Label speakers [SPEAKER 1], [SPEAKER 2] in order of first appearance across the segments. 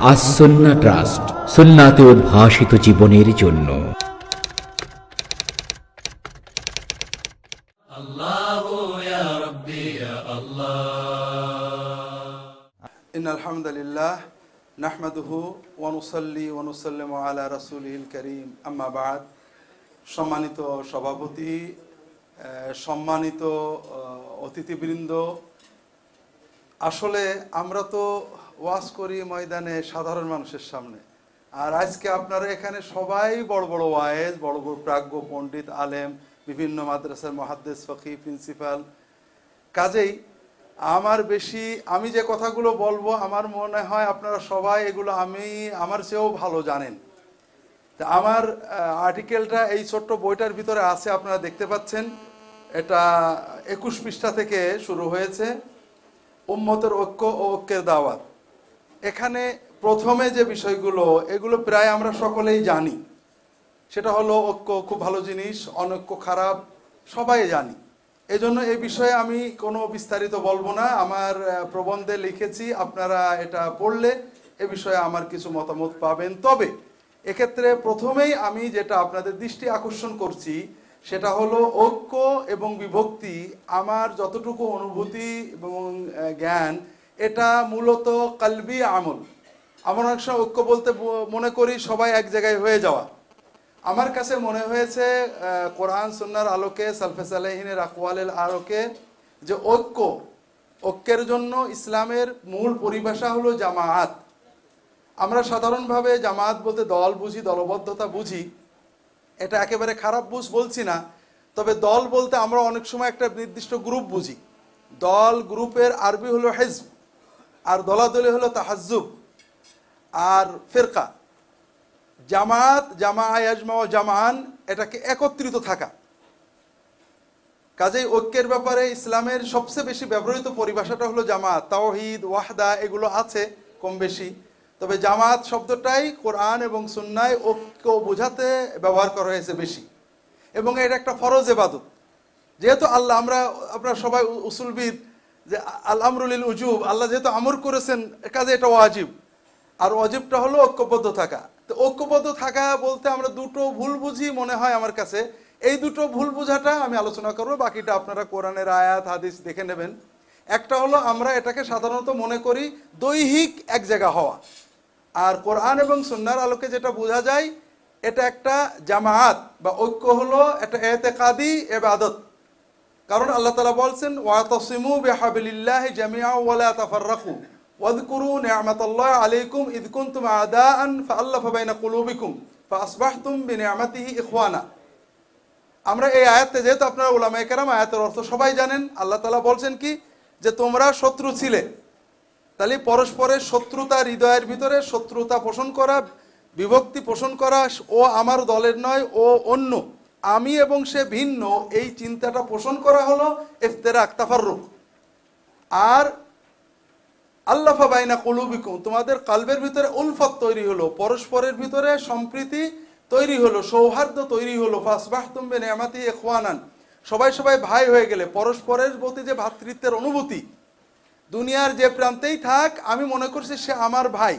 [SPEAKER 1] As Sunnah trust, সুন্নাতে উদ্ভাসিত জীবনের জন্য।
[SPEAKER 2] ইন্নাল হামদুলিল্লাহ নাহমাদুহু ওয়া নুসাল্লি ওয়া নুসাল্লিমু আলা রাসূলিল কারীম, আম্মা বা'দ। সম্মানিত সভাপতি, সম্মানিত অতিথিবৃন্দ, আসলে আমরা তো ওয়াজ করি ময়দানে সাধারণ মানুষের সামনে, আর আজকে আপনারা এখানে সবাই বড় বড় ওয়াইজ, বড় বড় প্রাজ্ঞ পণ্ডিত, আলেম, বিভিন্ন মাদ্রাসার মুহাদ্দিস, ফকি, প্রিন্সিপাল। কাজেই আমি যে কথাগুলো বলবো আমার মনে হয় আপনারা সবাই এগুলো আমার চেয়েও ভালো জানেন। তা আমার আর্টিকেলটা এই ছোট্ট বইটার ভিতরে আছে, আপনারা দেখতে পাচ্ছেন। এটা 21 পৃষ্ঠা থেকে শুরু হয়েছে, উম্মতের ঐক্য ও ঐক্যের দাওয়াত। এখানে প্রথমে যে বিষয়গুলো, এগুলো প্রায় আমরা সকলেই জানি। সেটা হলো ঐক্য খুব ভালো জিনিস, অনৈক্য খারাপ, সবাই জানি। এজন্য এই বিষয়ে আমি কোনো বিস্তারিত বলবো না। আমার প্রবন্ধে লিখেছি, আপনারা এটা পড়লে এ বিষয়ে আমার কিছু মতামত পাবেন। তবে এক্ষেত্রে প্রথমেই আমি যেটা আপনাদের দৃষ্টি আকর্ষণ করছি সেটা হলো ঐক্য এবং বিভক্তি। আমার যতটুকু অনুভূতি এবং জ্ঞান, এটা মূলত কালবি আমল। আমার অনেক সময় ঐক্য বলতে মনে করি সবাই এক জায়গায় হয়ে যাওয়া। আমার কাছে মনে হয়েছে কোরআন সুন্নাহর আলোকে, সালফে সালেহিনের আকওয়ালের আলোকে, যে ঐক্যের জন্য ইসলামের মূল পরিভাষা হলো জামায়াত। আমরা সাধারণভাবে জামায়াত বলতে দল বুঝি, দলবদ্ধতা বুঝি। এটা একেবারে খারাপ বলছি না, তবে দল বলতে আমরা অনেক সময় একটা নির্দিষ্ট গ্রুপ বুঝি। দল, গ্রুপের আরবি হলো হিজব, আর দলাদলি হলো তাহাজ্জুব আর ফিরকা। জামাত, জামা ও জামান, এটাকে একত্রিত থাকা। কাজেই ঐক্যের ব্যাপারে ইসলামের সবচেয়ে বেশি ব্যবহৃত পরিভাষাটা হলো জামাত। তাওহীদ, ওয়াহদা এগুলো আছে কম বেশি, তবে জামাত শব্দটাই কোরআন এবং সুন্নায় ঐক্য বোঝাতে ব্যবহার করা হয়েছে বেশি। এবং এটা একটা ফরজ ইবাদত। যেহেতু আপনারা সবাই উসুলবিদ, যে আল আমরুল উজুব, আল্লাহ যেহেতু আমর করেছেন, কাজে এটা ওয়াজিব। আর ওয়াজিবটা হলো ঐক্যবদ্ধ থাকা। তো ঐক্যবদ্ধ থাকা বলতে আমরা দুটো ভুল বুঝি মনে হয় আমার কাছে। এই দুটো ভুল বোঝাটা আমি আলোচনা করব, বাকিটা আপনারা কোরআনের আয়াত হাদিস দেখে নেবেন। একটা হলো আমরা এটাকে সাধারণত মনে করি দৈহিক এক জায়গা হওয়া, আর কোরআন এবং সুন্নাহর আলোকে যেটা বোঝা যায় এটা একটা জামায়াত বা ঐক্য হলো একটা ইতিকাদি ইবাদত। কারণ আল্লাহ তাআলা বলছেন, ওয়াতাসিমু বিহাবলিল্লাহি জামিআ ওয়া লা তাফাররাকু ওয়াযকুরু নি'মাতাল্লাহি আলাইকুম ইয কুনতুম আদাআন ফাআল্লাফা বাইনা কুলুবিকুম ফাআসবাহতুম বিনি'মাতিহি ইখওয়ানা। আমরা এই আয়াতে, যেহেতু আপনারা উলামায়ে কেরাম আয়াতের অর্থ সবাই জানেন, আল্লাহ তাআলা বলছেন কি, যে তোমরা শত্রু ছিলে, তাহলে পরস্পরের শত্রুতা, হৃদয়ের ভিতরে শত্রুতা পোষণ করা, বিভক্তি পোষণ করা, ও আমার দলের নয়, ও অন্য, আমি এবং সে ভিন্ন, এই চিন্তাটা পোষণ করা হলো ইফতিরাক, তাফাররুক। আর আল্লাফা বাইনা কুলুবিকুম, তোমাদের কালবের ভিতরে উলফত তৈরি হলো, পরস্পরের ভিতরে সম্প্রীতি তৈরি হলো, সৌহার্দ্য তৈরি হলো। ফাসবাহতুম বিনি'মাতিহি ইখওয়ানান, সবাই ভাই হয়ে গেলে, পরস্পরের প্রতি যে ভ্রাতৃত্বের অনুভূতি, দুনিয়ার যে প্রান্তেই থাক আমি মনে করছি সে আমার ভাই,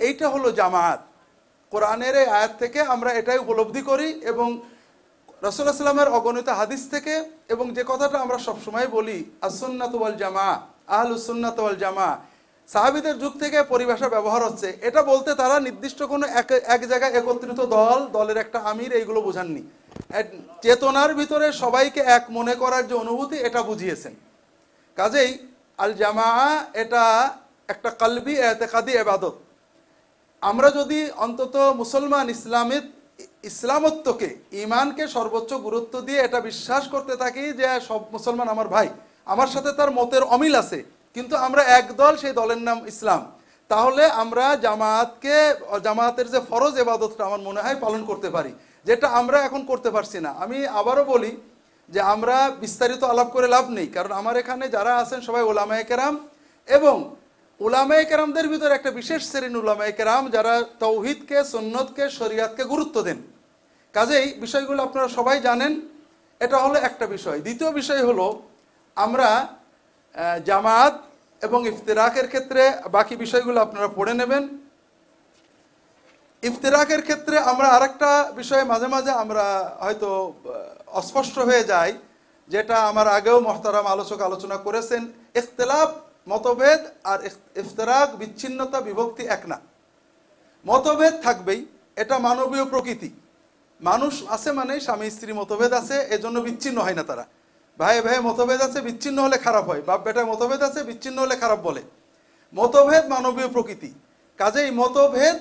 [SPEAKER 2] এইটা হলো জামায়াত। কোরআনের এই আয়াত থেকে আমরা এটাই উপলব্ধি করি, এবং রাসূলুল্লাহ সাল্লাল্লাহু আলাইহি ওয়াসাল্লামের অগণিত হাদিস থেকে, এবং যে কথাটা আমরা সবসময় বলি, আস-সুন্নাতু ওয়াল জামা, আহলুস সুন্নাত ওয়াল জামা, সাহাবীদের যুগ থেকে পরিভাষা ব্যবহার হচ্ছে। এটা বলতে তারা নির্দিষ্ট কোনো এক জায়গায় একত্রিত দলের একটা আমির, এইগুলো বোঝাননি। চেতনার ভিতরে সবাইকে এক মনে করার যে অনুভূতি, এটা বুঝিয়েছেন। কাজেই আল জামা এটা একটা কালবি ইতিকাদি ইবাদত। আমরা যদি অন্তত মুসলমান ইসলামত্বকে, ইমানকে সর্বোচ্চ গুরুত্ব দিয়ে এটা বিশ্বাস করতে থাকি যে সব মুসলমান আমার ভাই, আমার সাথে তার মতের অমিল আছে, কিন্তু আমরা এক দল, সেই দলের নাম ইসলাম, তাহলে আমরা জামায়াতের যে ফরজ ইবাদতটা আমার মনে হয় পালন করতে পারি, যেটা আমরা এখন করতে পারছি না। আমি আবারও বলি যে আমরা বিস্তারিত আলাপ করে লাভ নেই, কারণ আমার এখানে যারা আছেন সবাই উলামায়ে কেরাম, এবং উলামায়ে কেরামদের ভিতরে একটা বিশেষ শ্রেণী উলামায়ে কেরাম যারা তাওহীদকে, সুন্নতকে, শরিয়াতকে গুরুত্ব দেন। কাজেই বিষয়গুলো আপনারা সবাই জানেন। এটা হলো একটা বিষয়। দ্বিতীয় বিষয় হলো আমরা জামায়াত এবং ইফতিরাকের ক্ষেত্রে বাকি বিষয়গুলো আপনারা পড়ে নেবেন। ইফতিরাকের ক্ষেত্রে আমরা আরেকটা বিষয়ে মাঝে মাঝে আমরা হয়তো অস্পষ্ট হয়ে যাই, যেটা আমার আগেও মহতারাম আলোচক আলোচনা করেছেন। ইখতিলাফ মতভেদ আর ইফতিরাক বিচ্ছিন্নতা বিভক্তি এক না। মতভেদ থাকবেই, এটা মানবীয় প্রকৃতি। মানুষ আছে মানে স্বামী স্ত্রী মতভেদ আছে, এজন্য বিচ্ছিন্ন হয় না তারা। ভাই ভাই মতভেদ আছে, বিচ্ছিন্ন হলে খারাপ হয়। বাপ বেটায় মতভেদ আছে, বিচ্ছিন্ন হলে খারাপ বলে। মতভেদ মানবীয় প্রকৃতি, কাজেই মতভেদ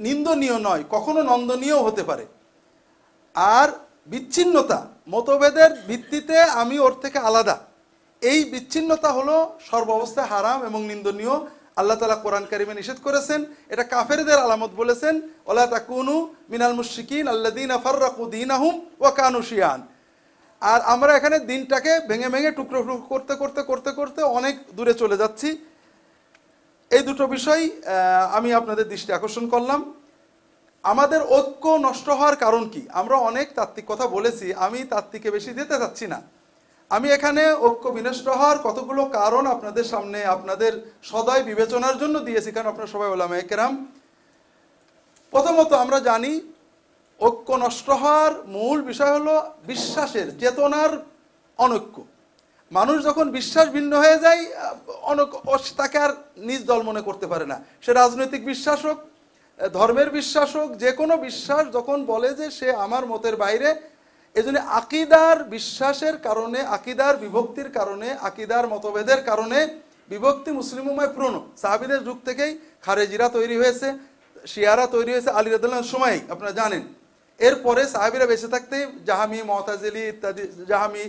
[SPEAKER 2] নিন্দনীয় নয়, কখনো নন্দনীয় হতে পারে। আর বিচ্ছিন্নতা মতভেদের ভিত্তিতে আমি ওর থেকে আলাদা, এই বিচ্ছিন্নতা হলো সর্বাবস্থায় হারাম এবং নিন্দনীয়। আল্লাহ তাআলা কোরআন কারিমে নিষেধ করেছেন, এটা কাফেরদের আলামত বলেছেন, ওয়ালা তাকুনু মিনাল মুশরিকিন আল্লাযীনা ফাররাকু দীনাহুম ওয়া কানু শিয়ান। আর আমরা এখানে দিনটাকে ভেঙে ভেঙে টুকরো টুকরো করতে করতে করতে করতে অনেক দূরে চলে যাচ্ছি। এই দুটো বিষয় আমি আপনাদের দৃষ্টি আকর্ষণ করলাম। আমাদের ঐক্য নষ্ট হওয়ার কারণ কি? আমরা অনেক তাত্ত্বিক কথা বলেছি, আমি তাত্ত্বিকে বেশি যেতে চাচ্ছি না। আমি এখানে ঐক্য বিনষ্ট হওয়ার কতগুলো কারণ আপনাদের সামনে আপনাদের সদয় বিবেচনার জন্য দিয়েছি, কারণ আপনারা সবাই ওলামায়ে কেরাম। প্রথমত আমরা জানি ঐক্য নষ্ট হওয়ার মূল বিষয় হলো বিশ্বাসের চেতনার অনৈক্য। মানুষ যখন বিশ্বাস ভিন্ন হয়ে যায়, তাকে আর নিজ দল মনে করতে পারে না। সে রাজনৈতিক বিশ্বাস হোক, ধর্মের বিশ্বাস হোক, যে কোনো বিশ্বাস যখন বলে যে সে আমার মতের বাইরে, এজন্য আকিদার বিশ্বাসের কারণে, আকিদার বিভক্তির কারণে, আকিদার মতভেদের কারণে বিভক্তি মুসলিম উম্মায় পুরনো। সাহাবীদের যুগ থেকেই খারেজিরা তৈরি হয়েছে, শিয়ারা তৈরি হয়েছে আলী রাদিয়াল্লাহু সময়ই, আপনারা জানেন। এরপরে সাহাবীরা বেঁচে থাকতে জাহামি, মুতাজিলি ইত্যাদি, জাহামি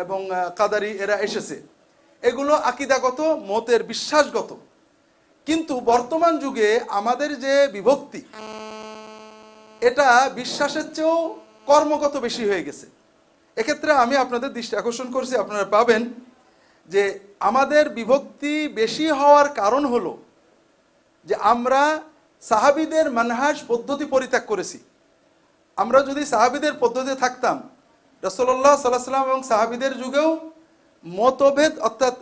[SPEAKER 2] এবং কাদারি এরা এসেছে। এগুলো আকিদাগত, মতের বিশ্বাসগত। কিন্তু বর্তমান যুগে আমাদের যে বিভক্তি, এটা বিশ্বাসের চেয়েও কর্মগত বেশি হয়ে গেছে। এক্ষেত্রে আমি আপনাদের দৃষ্টি আকর্ষণ করছি, আপনারা পাবেন যে আমাদের বিভক্তি বেশি হওয়ার কারণ হলো যে আমরা সাহাবীদের মানহাজ পদ্ধতি পরিত্যাগ করেছি। আমরা যদি সাহাবীদের পদ্ধতিতে থাকতাম, রাসূলুল্লাহ সাল্লাল্লাহু আলাইহি ওয়াসাল্লাম এবং সাহাবীদের যুগেও মতভেদ, অর্থাৎ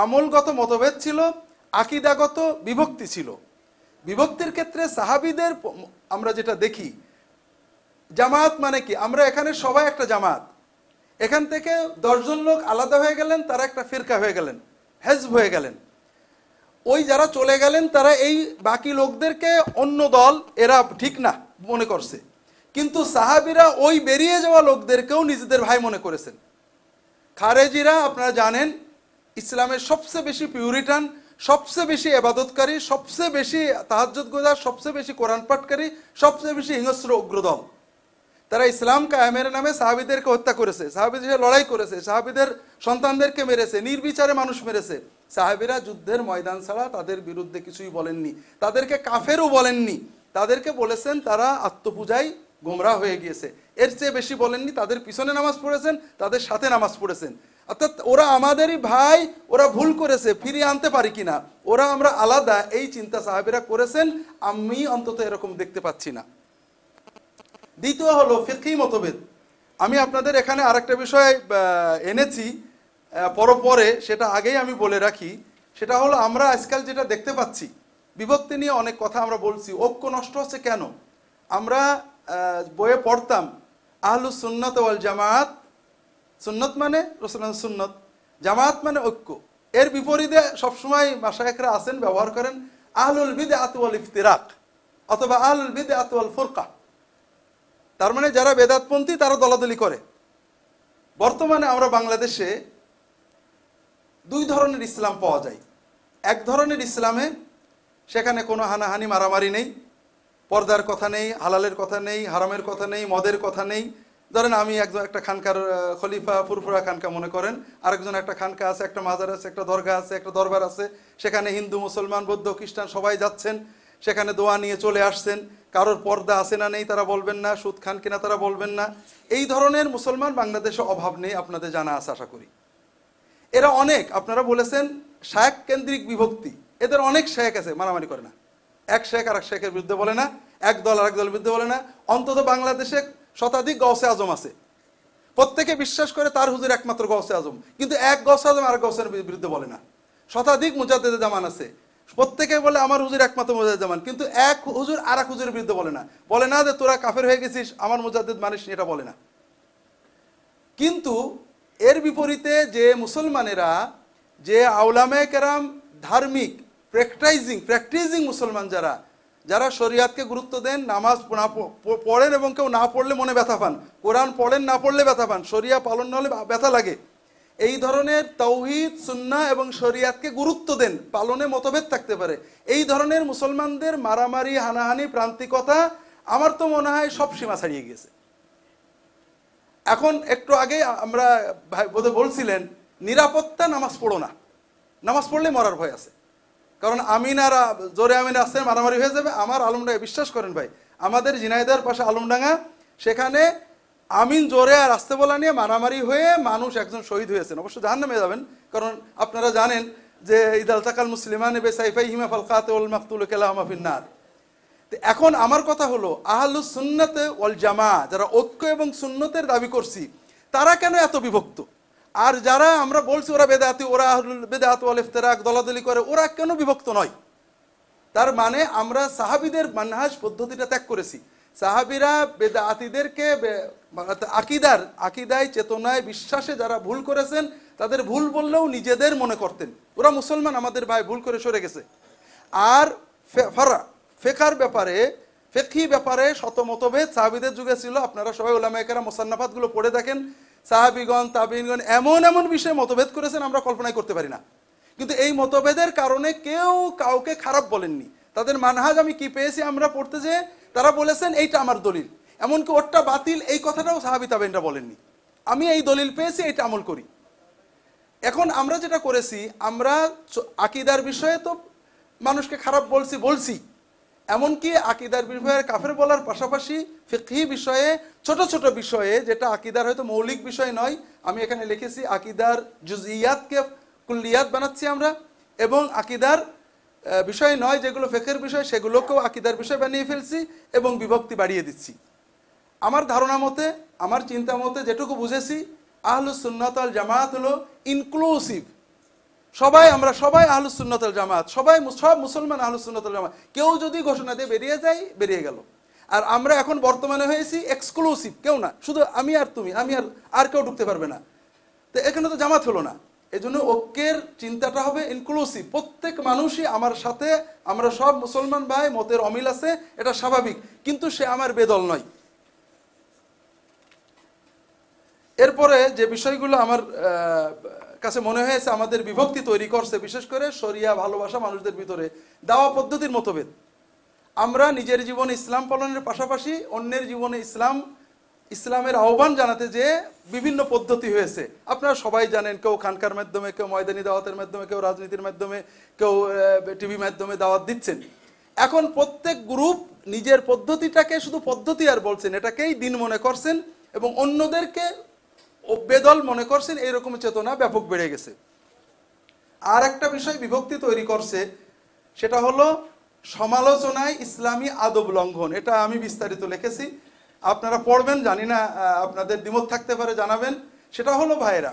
[SPEAKER 2] আমলগত মতভেদ ছিল, আকিদাগত বিভক্তি ছিল। বিভক্তির ক্ষেত্রে সাহাবীদের আমরা যেটা দেখি, জামাত মানে কি, আমরা এখানে সবাই একটা জামাত, এখান থেকে 10 জন লোক আলাদা হয়ে গেলেন, তারা একটা ফিরকা হয়ে গেলেন, হেজব হয়ে গেলেন। ওই যারা চলে গেলেন তারা এই বাকি লোকদেরকে অন্য দল, এরা ঠিক না মনে করছে। কিন্তু সাহাবীরা ওই বেরিয়ে যাওয়া লোকদেরকেও নিজেদের ভাই মনে করেছেন। খারেজিরা আপনারা জানেন ইসলামের সবচেয়ে বেশি পিউরিটান, সবচেয়ে বেশি ইবাদতকারী, সবচেয়ে বেশি তাহাজ্জুদ গুজার, সবচেয়ে বেশি কোরআন পাঠকারী, সবচেয়ে বেশি হিংস্র উগ্রদল। তারা ইসলাম কায়েমের নামে সাহাবীদেরকে হত্যা করেছে, সাহাবীদের লড়াই করেছে, সাহাবীদের সন্তানদেরকে মেরেছে, নির্বিচারে মানুষ মেরেছে। সাহাবীরা যুদ্ধের ময়দান ছাড়া তাদের বিরুদ্ধে কিছুই বলেননি, তাদেরকে কাফেরও বলেননি, তাদেরকে বলেছেন তারা আত্মপূজায় গোমরাহ হয়ে গিয়েছে। এর চেয়ে বেশি বলেননি, তাদের পিছনে নামাজ পড়েছেন, তাদের সাথে নামাজ পড়েছেন। অর্থাৎ ওরা আমাদেরই ভাই, ওরা ভুল করেছে, ফিরিয়ে আনতে পারি কিনা, ওরা আমরা আলাদা, এই চিন্তা সাহাবীরা করেছেন। আমি অন্তত এরকম দেখতে পাচ্ছি না। দ্বিতীয় হলো ফিকহি মতভেদ। আমি আপনাদের এখানে আরেকটা বিষয় এনেছি পরে, সেটা আগেই আমি বলে রাখি। সেটা হলো আমরা আজকাল যেটা দেখতে পাচ্ছি, বিভক্তি নিয়ে অনেক কথা আমরা বলছি, ঐক্য নষ্ট হচ্ছে কেন? আমরা বইয়ে পড়তাম আহলুস সুন্নাত ওয়াল জামাত, সুন্নত মানে রাসূলুল্লাহর সুন্নত, জামাত মানে ঐক্য। এর বিপরীতে সবসময় মাশায়েখরা আছেন, ব্যবহার করেন আহলুল বিদআত ওয়াল ইফতিরাক অথবা আহলুল বিদআত ওয়াল ফুরকা। তার মানে যারা বেদাতপন্থী তারা দলাদলি করে। বর্তমানে আমরা বাংলাদেশে 2 ধরনের ইসলাম পাওয়া যায়। এক ধরনের ইসলামে সেখানে কোনো হানাহানি মারামারি নেই, পর্দার কথা নেই, হালালের কথা নেই, হারামের কথা নেই, মদের কথা নেই। ধরেন আমি একটা খানকার খলিফা, ফুরফুরা খানকা মনে করেন, আরেকজন একটা খানকা আছে, একটা মাজার আছে, একটা দরগা আছে, একটা দরবার আছে, সেখানে হিন্দু, মুসলমান, বৌদ্ধ, খ্রিস্টান সবাই যাচ্ছেন, সেখানে দোয়া নিয়ে চলে আসছেন। কারোর পর্দা আছে না নেই তারা বলবেন না, সুদ খান কিনা তারা বলবেন না। এই ধরনের মুসলমান বাংলাদেশে অভাব নেই, আপনাদের জানা আছে আশা করি। এরা অনেক, আপনারা বলেছেন শায়েখ কেন্দ্রিক বিভক্তি, এদের অনেক শায়েখ আছে, মারামারি করে না। এক শায়েখ আর এক শায়েখের বিরুদ্ধে বলে না, এক দল আর এক দলের বিরুদ্ধে বলে না। অন্তত বাংলাদেশে শতাধিক গৌসে আজম আছে, প্রত্যেকে বিশ্বাস করে তার হুজুর একমাত্র গৌসে আজম, কিন্তু এক গৌসে আজম আর গৌসের বিরুদ্ধে বলে না। শতাধিক মুজাদ্দেদে জামান আছে, প্রত্যেকে বলে আমার হুজুর একমাত্র মুজাদ্দেদ জামান, কিন্তু এক হুজুর আর এক হুজুরের বিরুদ্ধে বলে না যে তোরা কাফের হয়ে গেছিস, আমার মুজাদ্দেদ মানিস নি, এটা বলে না। কিন্তু এর বিপরীতে যে মুসলমানেরা, যে আউলামায়ে কেরাম ধার্মিক প্র্যাকটিসিং মুসলমান যারা শরিয়াতকে গুরুত্ব দেন, নামাজ পড়েন এবং কেউ না পড়লে মনে ব্যথা পান, কোরআন পড়েন না পড়লে ব্যথা পান, শরিয়া পালন না হলে ব্যথা লাগে, এই ধরনের তাওহীদ সুন্নাহ এবং শরিয়াতকে গুরুত্ব দেন, পালনে মতভেদ থাকতে পারে, এই ধরনের মুসলমানদের মারামারি হানাহানি প্রান্তিকতা আমার তো মনে হয় সব সীমা ছাড়িয়ে গেছে। এখন একটু আগে আমরা বোধহয় বলছিলেন নিরাপত্তা, নামাজ পড়ো না, নামাজ পড়লে মরার ভয় আছে, কারণ আমিন আর জোরে আমিন আসতে মারামারি হয়ে যাবে। আমার আলমডাঙ্গা, বিশ্বাস করেন ভাই, আমাদের ঝিনাইদহের পাশে আলমডাঙ্গা, সেখানে আমিন জোরে আর আসতে বলা নিয়ে মারামারি হয়ে মানুষ একজন শহীদ হয়েছেন, অবশ্য জাহান্নামে যাবেন, কারণ আপনারা জানেন যে ইদাল তাকাল মুসলিমান বেসাইফাইহিমা ফালকাত ওয়াল মাকতুল কালামা ফিন্নার। এখন আমার কথা হলো, আহলুস সুন্নাত ওয়াল জামা যারা ঐক্য এবং সুন্নতের দাবি করছি, তারা কেন এত বিভক্ত? আর যারা আমরা বলছি ওরা বেদাতি, ওরা আহলুল বিদআত ওয়াল ইফতিরাক, দলাদলি করে, ওরা কেন বিভক্ত নয়? তার মানে আমরা সাহাবীদের মানহাজ পদ্ধতিটা ত্যাগ করেছি। সাহাবীরা বেদাতিদেরকে আকিদায় চেতনায় বিশ্বাসে যারা ভুল করেছেন, তাদের ভুল বললেও নিজেদের মনে করতেন, ওরা মুসলমান, আমাদের ভাই, ভুল করে সরে গেছে। আর ফিকহি ব্যাপারে শত মতভেদ সাহাবীদের যুগে ছিল। আপনারা সবাই উলামায়ে কেরাম মুসান্নাফাতগুলো পড়ে দেখেন, সাহাবীগণ তাবিঈনগণ এমন বিষয়ে মতভেদ করেছেন আমরা কল্পনাই করতে পারি না। কিন্তু এই মতভেদের কারণে কেউ কাউকে খারাপ বলেননি। তাদের মানহাজ আমি কি পেয়েছি আমরা পড়তে, যে তারা বলেছেন এইটা আমার দলিল, এমনকি ওরটা বাতিল, এই কথাটাও সাহাবী তাবেঈনরা বলেননি। আমি এই দলিল পেয়েছি, এইটা আমল করি। এখন আমরা যেটা করেছি, আমরা আকীদার বিষয়ে তো মানুষকে খারাপ বলছি, এমনকি আকীদার বিষয়ে কাফের বলার পাশাপাশি ফিকহি বিষয়ে, ছোট ছোট বিষয়ে, যেটা আকীদার হয়তো মৌলিক বিষয় নয়, আমি এখানে লিখেছি আকীদার জুজইয়াতকে কুল্লিয়াত বানাচ্ছি আমরা, এবং আকীদার বিষয় নয় যেগুলো ফিকহের বিষয়, সেগুলোকেও আকীদার বিষয় বানিয়ে ফেলছি এবং বিভক্তি বাড়িয়ে দিচ্ছি। আমার ধারণা মতে, আমার চিন্তা মতে যেটুকু বুঝেছি, আহলুস সুন্নাত ওয়াল জামাত হলো ইনক্লুসিভ। আমরা সবাই আহলুস সুন্নাত ওয়াল জামাত, সব মুসলমান আহলুস সুন্নাত ওয়াল জামাত। কেউ যদি ঘোষণা দিয়ে বেরিয়ে যায়, বেরিয়ে গেল। আর আমরা এখন বর্তমানে হয়েছি এক্সক্লুসিভ, কেউ না, শুধু আমি আর তুমি, আমি আর কেউ ঢুকতে পারবে না। তো এখানে তো জামাত হলো না। এই জন্য ঐক্যের চিন্তাটা হবে ইনক্লুসিভ, প্রত্যেক মানুষই আমার সাথে, আমরা সব মুসলমান ভাই, মতের অমিল আছে, এটা স্বাভাবিক, কিন্তু সে আমার বেদল নয়। এরপরে যে বিষয়গুলো আমার কাছে মনে হয়েছে আমাদের বিভক্তি তৈরি করছে, বিশেষ করে শরিয়া ভালোবাসা মানুষদের ভিতরে, দাওয়া পদ্ধতির মতভেদ। আমরা নিজের জীবনে ইসলাম পালনের পাশাপাশি অন্যের জীবনে ইসলামের আহ্বান জানাতে যে বিভিন্ন পদ্ধতি হয়েছে, আপনারা সবাই জানেন। কেউ খানকার মাধ্যমে, কেউ ময়দানি দাওয়াতের মাধ্যমে, কেউ রাজনীতির মাধ্যমে, কেউ টিভি মাধ্যমে দাওয়াত দিচ্ছেন। এখন প্রত্যেক গ্রুপ নিজের পদ্ধতিটাকে শুধু পদ্ধতি আর বলছেন, এটাকেই দিন মনে করছেন এবং অন্যদেরকে বেদল মনে করছেন, এইরকম চেতনা ব্যাপক বেড়ে গেছে। আর একটা বিষয় বিভক্তি তৈরি করছে, সেটা হলো সমালোচনায় ইসলামী আদব লঙ্ঘন। এটা আমি বিস্তারিত লিখেছি, আপনারা পড়বেন, জানি না আপনাদের দ্বিমত থাকতে পারে, জানাবেন। সেটা হলো ভাইরা,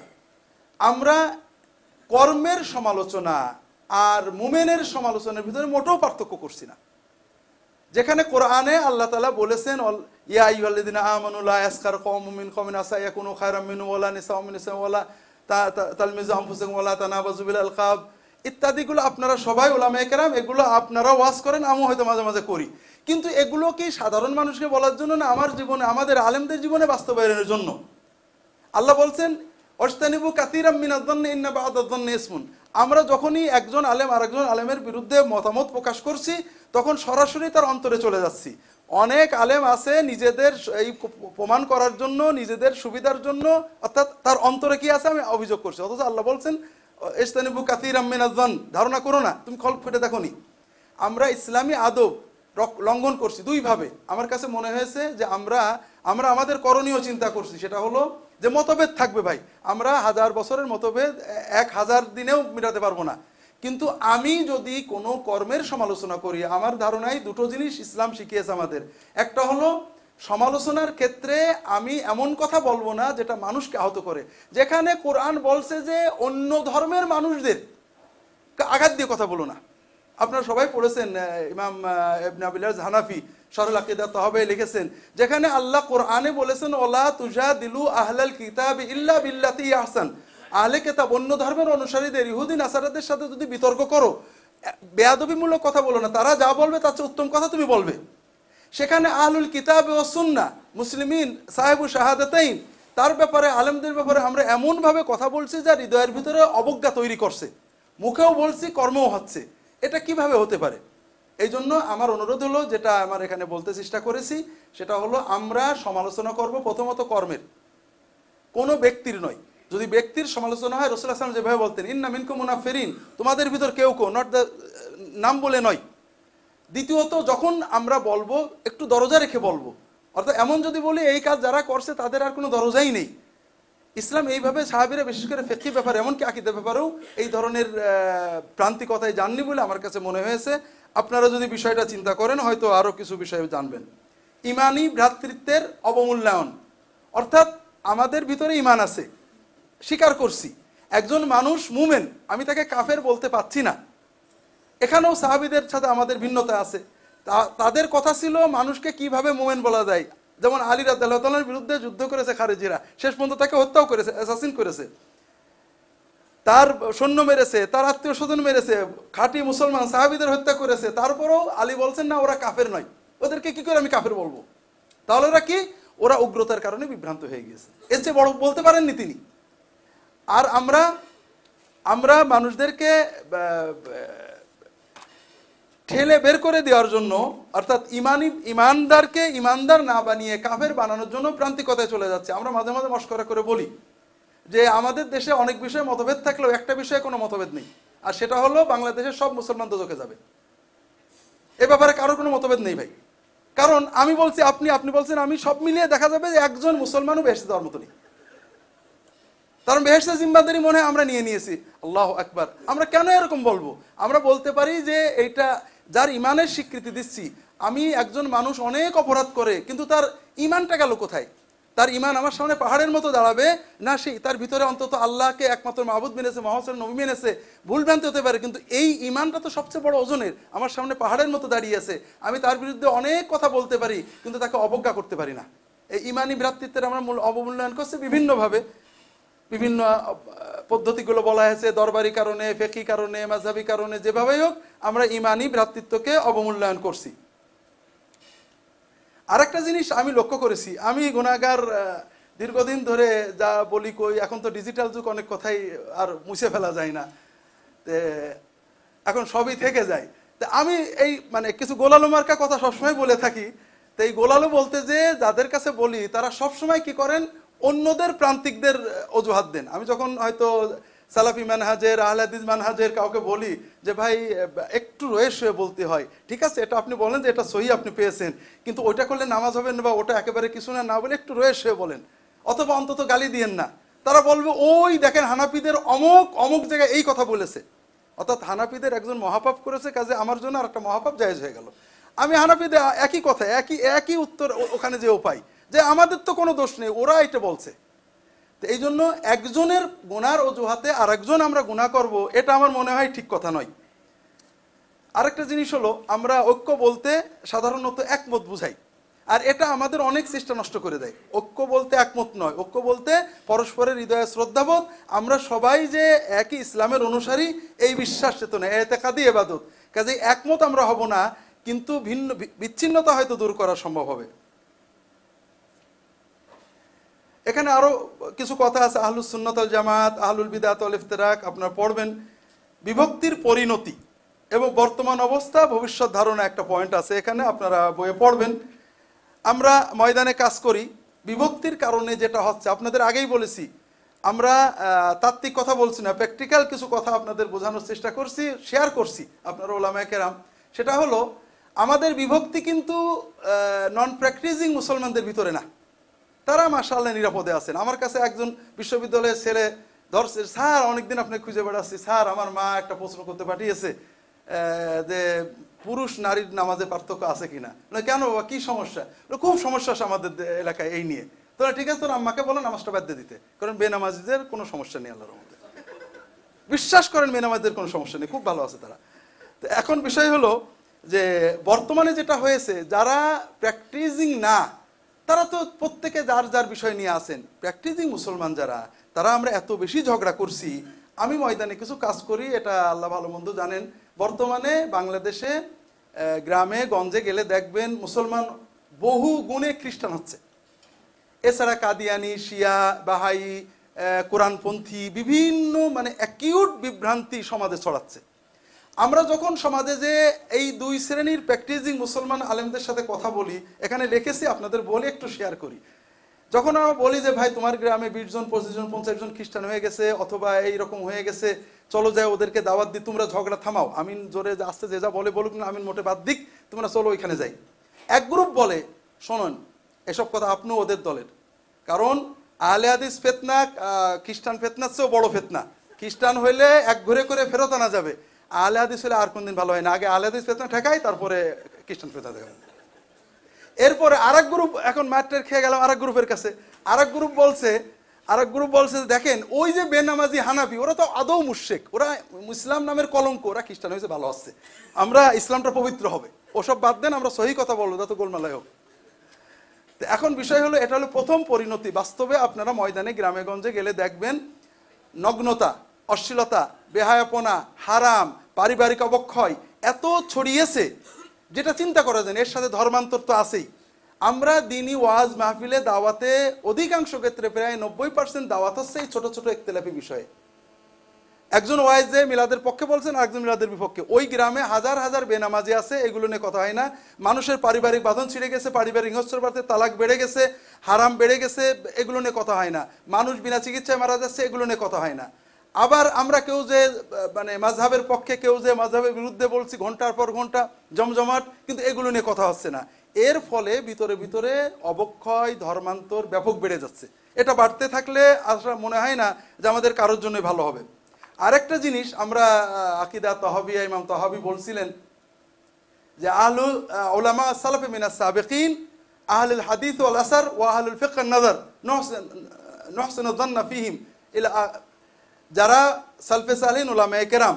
[SPEAKER 2] আমরা কর্মের সমালোচনা আর মুমিনের সমালোচনার ভিতরে মোটেও পার্থক্য করছি না। যেখানে কোরআনে আল্লাহ তাআলা বলেছেন, ইয়া আইয়ুহাল্লাযিনা আমানু লা ইয়াসখার কওমুম মিন কওমিন আসা ইয়াকুনু খায়রাম মিনহুম ওয়ালা নিসাউম মিন নিসাইন ওয়ালা তালমিজু আনফুসাকুম ওয়ালা তানাবাযু বিল আলকাব ইত্যাদিগুলো আপনারা সবাই উলামায়ে কেরাম, এগুলো আপনারা ওয়াজ করেন, আমিও হয়তো মাঝে মাঝে করি। কিন্তু এগুলো কি সাধারণ মানুষকে বলার জন্য না, আমার জীবনে, আমাদের আলেমদের জীবনে বাস্তবায়নের জন্য? আল্লাহ বলছেন, ওয়াজতানিবু কাসীরাম মিনায-যন্নি ইন্না বা'দায-যন্নি ইসমুন। আমরা যখনই একজন আলেম আরেকজন আলেমের বিরুদ্ধে মতামত প্রকাশ করছি, তখন সরাসরি তার অন্তরে চলে যাচ্ছি। অনেক আলেম আছে নিজেদের এই প্রমাণ করার জন্য, নিজেদের সুবিধার জন্য, অর্থাৎ তার অন্তরে কি আছে আমি অভিযোগ করছি, অথচ আল্লাহ বলছেন ইজতানিবু কাসীরাম মিনায-যন্নি, ধারণা করো না, তুমি খলক ফেটে দেখোনি। আমরা ইসলামী আদব লঙ্ঘন করছি দুইভাবে। আমার কাছে মনে হয়েছে যে আমরা আমাদের করণীয় চিন্তা করছি, সেটা হলো যে মতভেদ থাকবে ভাই, আমরা 1000 বছরের মতভেদ 1000 দিনেও মেটাতে পারবো না। কিন্তু আমি যদি কোনো কর্মের সমালোচনা করি, আমার ধারণায় দুটো জিনিস ইসলাম শিখিয়েছে আমাদের। একটা হলো সমালোচনার ক্ষেত্রে আমি এমন কথা বলবো না যেটা মানুষকে আহত করে। যেখানে কোরআন বলছে যে অন্য ধর্মের মানুষদের আঘাত দিয়ে কথা বলো না। আপনারা সবাই পড়েছেন, ইমাম ইবনে আবিল আজ হানাফি শারহুল আকিদা তাহবে লিখেছেন, যেখানে আল্লাহ কোরআনে বলেছেন ওয়ালা তুজাদিলু আহলাল কিতাবি ইল্লা বিল্লাতি আহসান, আহলে কিতাব অন্য ধর্মের অনুসারীদের ইহুদি নাসারাদের সাথে যদি বিতর্ক করো, বেয়াদবিমূলক কথা বলো না, তারা যা বলবে তার চেয়ে উত্তম কথা তুমি বলবে। সেখানে আহলুল কিতাব ও সুন্নাহ মুসলিমিন সাহেবু শাহাদাতাইন তার ব্যাপারে, আলেমদের ব্যাপারে আমরা এমনভাবে কথা বলছি যা হৃদয়ের ভিতরে অবজ্ঞা তৈরি করছে, মুখেও বলছি কর্মও হচ্ছে। এটা কিভাবে হতে পারে? এই জন্য আমার অনুরোধ হলো, যেটা আমার এখানে বলতে চেষ্টা করেছি, সেটা হলো আমরা সমালোচনা করব প্রথমত কর্মের, কোনো ব্যক্তির নয়। যদি ব্যক্তির সমালোচনা হয়, রাসূলুল্লাহ সাল্লাল্লাহু আলাইহি ওয়াসাল্লাম যেভাবে বলতেন ইন্না মিনকুম মুনাফিরিন, তোমাদের ভিতর কেউ কেউ, নট দ্য নাম বলে নয়। দ্বিতীয়ত যখন আমরা বলবো একটু দরজা রেখে বলবো, অর্থাৎ এমন যদি বলি এই কাজ যারা করছে তাদের আর কোনো দরজাই নেই। ইসলাম এইভাবে সাহাবীরা বিশেষ করে ফিকহি ব্যাপারে এমনকি আকীদার ব্যাপারেও এই ধরনের প্রান্তিকতায় জাননি বলে আমার কাছে মনে হয়েছে। আপনারা যদি বিষয়টা চিন্তা করেন হয়তো আরও কিছু বিষয় জানবেন। ইমানি ভ্রাতৃত্বের অবমূল্যায়ন, অর্থাৎ আমাদের ভিতরে ইমান আছে, স্বীকার করছি, একজন মানুষ মুমেন, আমি তাকে কাফের বলতে পারছি না। এখানেও সাহাবীদের সাথে আমাদের ভিন্নতা আছে। তাদের কথা ছিল মানুষকে কিভাবে মুমেন বলা যায়। যেমন আলী রাদিয়াল্লাহু তাআলার বিরুদ্ধে যুদ্ধ করেছে খারেজিরা, শেষ পর্যন্ত তাকে হত্যাও করেছে, অ্যাসাসিন করেছে, তার সৈন্য মেরেছে, তার আত্মীয় স্বজন মেরেছে, খাঁটি মুসলমান সাহাবীদের হত্যা করেছে। তারপরেও আলী বলছেন না ওরা কাফের নয়, ওদেরকে কি করে আমি কাফের বলবো? তাহলে ওরা কি? ওরা উগ্রতার কারণে বিভ্রান্ত হয়ে গিয়েছে, এর চেয়ে বড় বলতে পারেননি তিনি। আর আমরা মানুষদেরকে ঠেলে বের করে দেওয়ার জন্য, অর্থাৎ ইমানদারকে ইমানদার না বানিয়ে কাফের বানানোর জন্য প্রান্তিকতায় চলে যাচ্ছে। আমরা মাঝে মাঝে মশকরা করে বলি যে আমাদের দেশে অনেক বিষয়ে মতভেদ থাকলেও একটা বিষয়ে কোনো মতভেদ নেই, আর সেটা হলো বাংলাদেশের সব মুসলমান দোজখে যাবে। এ ব্যাপারে কারোর কোনো মতভেদ নেই ভাই, কারণ আমি বলছি আপনি বলছেন আমি, সব মিলিয়ে দেখা যাবে যে একজন মুসলমানও বেহেশতে যাওয়ার মতো নেই। কারণ বেহেশতের জিম্মাদারি মনে হয় আমরা নিয়ে নিয়েছি। আল্লাহু আকবার। আমরা কেন এরকম বলবো? আমরা বলতে পারি যে এইটা যার ইমানের স্বীকৃতি দিচ্ছি, আমি একজন মানুষ অনেক অপরাধ করে কিন্তু তার ইমানটা গেল কোথায়? তার ইমান আমার সামনে পাহাড়ের মতো দাঁড়াবে না, সেই তার ভিতরে অন্তত আল্লাহকে একমাত্র মাহবুদ মেনেছে, মুহাম্মদ নবী মেনেছে। ভুলভ্রান্তি হতে পারে কিন্তু এই ইমানটা তো সবচেয়ে বড় ওজনের, আমার সামনে পাহাড়ের মতো দাঁড়িয়ে আছে। আমি তার বিরুদ্ধে অনেক কথা বলতে পারি কিন্তু তাকে অবজ্ঞা করতে পারি না। এই ইমানি ভ্রাতৃত্বের আমরা অবমূল্যায়ন করছি বিভিন্নভাবে, বিভিন্ন পদ্ধতিগুলো বলা হয়েছে, দরবারি কারণে, ফিকহি কারণে, মাযহাবী কারণে, যেভাবেই হোক আমরা ইমানি ভ্রাতৃত্বকে অবমূল্যায়ন করছি। আরেকটা জিনিস আমি লক্ষ্য করেছি, আমি গুনাহগার, দীর্ঘদিন ধরে যা বলি কই, এখন তো ডিজিটাল যুগ, অনেক কথাই আর মুছে ফেলা যায় না, এখন সবই থেকে যায়। তো আমি এই কিছু গোলালো মার্কা কথা সবসময় বলে থাকি। তো এই গোলালো বলতে যে যাদের কাছে বলি তারা সবসময় কি করেন, অন্যদের প্রান্তিকদের অজুহাত দেন। আমি যখন হয়তো সালাফি মানহাজের, আহলে হাদিস মানহাজের কাউকে বলি যে ভাই একটু রয়ে শুয়ে বলতে হয়, ঠিক আছে এটা আপনি বলেন যে এটা সহি আপনি পেয়েছেন, কিন্তু ওইটা করলে নামাজ হবে না বা ওটা একেবারে কিছু না, বলে একটু রয়ে শুয়ে বলেন, অথবা অন্তত গালি দিয়েন না। তারা বলবে ওই দেখেন হানাফিদের অমুক জায়গায় এই কথা বলেছে, অর্থাৎ হানাফিদের একজন মহাপাপ করেছে, কাজে আমার জন্য আর একটা মহাপাপ জায়েজ হয়ে গেল। আমি হানাফিদের একই কথা, একই উত্তর ওখানে যেও পাই যে আমাদের তো কোনো দোষ নেই, ওরা এটা বলছে। তো এই জন্য একজনের গুনার অজুহাতে আর একজন আমরা গুনাহ করব, এটা আমার মনে হয় ঠিক কথা নয়। আরেকটা জিনিস হলো, আমরা ঐক্য বলতে সাধারণত একমত বুঝাই, আর এটা আমাদের অনেক চেষ্টা নষ্ট করে দেয়। ঐক্য বলতে একমত নয়, ঐক্য বলতে পরস্পরের হৃদয়ে শ্রদ্ধাবোধ, আমরা সবাই যে একই ইসলামের অনুসারী এই বিশ্বাস চেতনা, এতেকাদি ইবাদত। কাজে একমত আমরা হব না, কিন্তু বিচ্ছিন্নতা হয়তো দূর করা সম্ভব হবে। এখানে আরো কিছু কথা আছে, আহলুস সুন্নাত ওয়াল জামাত, আহলুল বিদআত ওয়াল ইফতিরাক, আপনারা পড়বেন। বিভক্তির পরিণতি এবং বর্তমান অবস্থা, ভবিষ্যৎ ধারণা একটা পয়েন্ট আছে এখানে, আপনারা বইয়ে পড়বেন। আমরা ময়দানে কাজ করি, বিভক্তির কারণে যেটা হচ্ছে আপনাদের আগেই বলেছি, আমরা তাত্ত্বিক কথা বলছি না, প্র্যাকটিক্যাল কিছু কথা আপনাদের বোঝানোর চেষ্টা করছি, শেয়ার করছি আপনারা ওলামায়ে কেরাম। সেটা হলো আমাদের বিভক্তি কিন্তু নন প্র্যাকটিসিং মুসলমানদের ভিতরে না, তারা মাশাআল্লাহ নিরাপদে আছেন। আমার কাছে একজন বিশ্ববিদ্যালয়ের ছেলে ধরছে, স্যার অনেকদিন আপনাকে খুঁজে বেড়াচ্ছি, স্যার আমার মা একটা প্রশ্ন করতে পাঠিয়েছে যে পুরুষ নারীর নামাজে পার্থক্য আছে কিনা। কেন বাবা, কি সমস্যা? খুব সমস্যা আছে আমাদের এলাকায় এই নিয়ে। তোরা ঠিক আছে, তোর আম্মাকে বলো নামাজটা বাদ দিয়ে দিতে, কারণ বেনামাজিদের কোনো সমস্যা নেই আল্লাহর মধ্যে। বিশ্বাস করেন বেনামাজিদের কোনো সমস্যা নেই, খুব ভালো আছে তারা। তো এখন বিষয় হলো যে বর্তমানে যেটা হয়েছে, যারা প্র্যাকটিসিং না তারা তো প্রত্যেকে যার যার বিষয় নিয়ে আসেন। প্র্যাকটিসিং মুসলমান যারা, তারা আমরা এত বেশি ঝগড়া করছি। আমি ময়দানে কিছু কাজ করি, এটা আল্লাহ ভালো মন্দ জানেন। বর্তমানে বাংলাদেশে গ্রামে গঞ্জে গেলে দেখবেন মুসলমান বহু গুণে খ্রিস্টান হচ্ছে। এছাড়া কাদিয়ানি, শিয়া, বাহাই, কোরআনপন্থী বিভিন্ন মানে অ্যাকিউট বিভ্রান্তি সমাজে ছড়াচ্ছে। আমরা যখন সমাজে যে এই দুই শ্রেণীর প্র্যাকটিসিং মুসলমান আলেমদের সাথে কথা বলি, এখানে লিখেছি আপনাদের বলে একটু শেয়ার করি। যখন আমরা বলি যে ভাই তোমার গ্রামে 20 জন 25 জন 50 জন খ্রিস্টান হয়ে গেছে অথবা এইরকম হয়ে গেছে, চলো যায় ওদেরকে দাওয়াত দিই, তোমরা ঝগড়া থামাও, আমিন জোরে আসতে যে যা বলে বলুক না, আমিন মোটে বাদ দিক, তোমরা চলো ওইখানে যাই। এক গ্রুপ বলে শোনেন এসব কথা আপনিও ওদের দলের, কারণ আহলে হাদিস ফিতনা খ্রিস্টান ফিতনার চেয়েও বড় ফিতনা। খ্রিস্টান হইলে এক ঘুরে করে ফেরত আনা যাবে, আহলে হাদিস হলে আর কোনদিন ভালো হয় না, আগে আহলে হাদিস ফিতনা ঠেকাই তারপরে খ্রিস্টান ফিতনা দেখায়। এরপরে আরেক গ্রুপ, এখন মাঠের খেয়ে গেলাম আরেক গ্রুপের কাছে। আরেক গ্রুপ বলছে দেখেন ওই যে বেনামাজি হানাফি, ওরা তো আদৌ মুশরিক, ওরা ইসলাম নামের কলঙ্ক, ওরা খ্রিস্টান হয়েছে ভালো আসছে, আমরা ইসলামটা পবিত্র হবে, ওসব বাদ দেন, আমরা সহি কথা বলবো, যত গোলমালাই হোক। এখন বিষয় হলো, এটা হলো প্রথম পরিণতি। বাস্তবে আপনারা ময়দানে গ্রামে গঞ্জে গেলে দেখবেন নগ্নতা, অশ্লীলতা, বেহায়াপনা, হারাম, পারিবারিক অবক্ষয় এত ছড়িয়েছে যেটা চিন্তা করা যায়। এর সাথে ধর্মান্তর তো আছেই। আমরা দিনী ওয়াজ মাহফিলে দাওয়াতে অধিকাংশ ক্ষেত্রে প্রায় 90% দাওয়াত হচ্ছে এই ছোট ছোট ইখতিলাফি বিষয়ে। একজন ওয়াইজে মিলাদের পক্ষে বলছেন, আরেকজন মিলাদের বিপক্ষে। ওই গ্রামে হাজার হাজার বেনামাজি আছে, এগুলো নিয়ে কথা হয় না। মানুষের পারিবারিক বাঁধন ছিঁড়ে গেছে, পারিবারিক হিংস্র বাড়তে, তালাক বেড়ে গেছে, হারাম বেড়ে গেছে, এগুলো নিয়ে কথা হয় না। মানুষ বিনা চিকিৎসায় মারা যাচ্ছে, এগুলো নিয়ে কথা হয় না। আবার আমরা কেউ যে মানে মাযহাবের পক্ষে, কেউ যে মাযহাবের বিরুদ্ধে বলছি ঘন্টার পর ঘন্টা জমজমাট, কিন্তু এগুলো নিয়ে কথা হচ্ছে না। এর ফলে ভিতরে ভিতরে অবক্ষয়, ধর্মান্তর ব্যাপক বেড়ে যাচ্ছে। এটা বাড়তে থাকলে আসলে মনে হয় না যে আমাদের কারোর জন্যই ভালো হবে। আরেকটা জিনিস, আমরা আকিদা তাহাবিয়া ইমাম তাহাবি বলছিলেন যে আহলুল উলামা সালাফে মিনাস সাবিকিন আহলুল হাদিস ওয়াল আসার ওয়া আহলুল ফিকহ ওয়ান নাযার নুহসিনু যান্না ফীহিম ইলা, যারা সালফে সালিহিন উলামায়ে কেরাম,